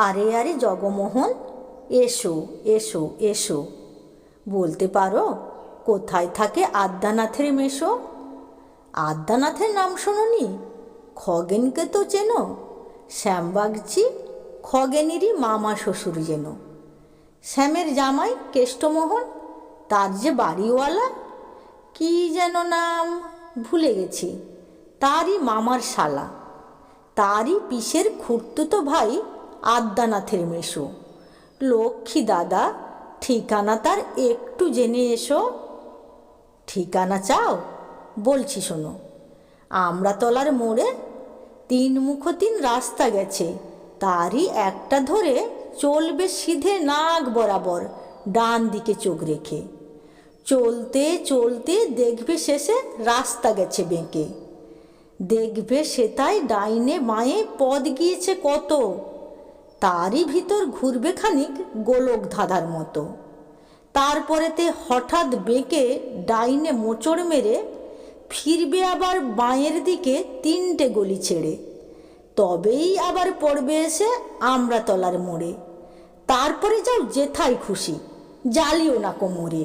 আরে আরে জগমোহন, এসো এসো এসো। বলতে পারো কোথায় থাকে আদ্যানাথের মেশো? আদ্যানাথের নাম শোনোনি? খগেনকে তো চেনো? শ্যামবাগচি খগেনেরই মামা শ্বশুর যেন। শ্যামের জামাই কেষ্টমোহন, তার যে বাড়িওয়ালা, কি যেন নাম ভুলে গেছি, তারই মামার শালা, তারই পিসের খুড়তুতো ভাই আদ্যানাথের মেশো। লক্ষ্মী দাদা, ঠিকানা তার একটু জেনে এসো। ঠিকানা চাও? বলছি শোনো। আমড়াতলার মোড়ে 3 রাস্তা গেছে, তারই একটা ধরে চলবে সিধে নাক বরাবর, ডান দিকে চোখ রেখে। চলতে চলতে দেখবে শেষে রাস্তা গেছে বেঁকে। দেখবে সেটাই ডাইনে বাঁয়ে পথ গিয়েছে কত, তারই ভিতর ঘুরবে খানিক গোলক ধাঁধার মতো। তারপরেতে হঠাৎ বেঁকে ডাইনে মোচড় মেরে ফিরবে আবার বাঁয়ের দিকে 3টে গলি ছেড়ে। তবেই আবার পড়বে এসে আমড়াতলার মোড়ে। তারপরে যাও যেথায় খুশি, জ্বালিও না কোমরে।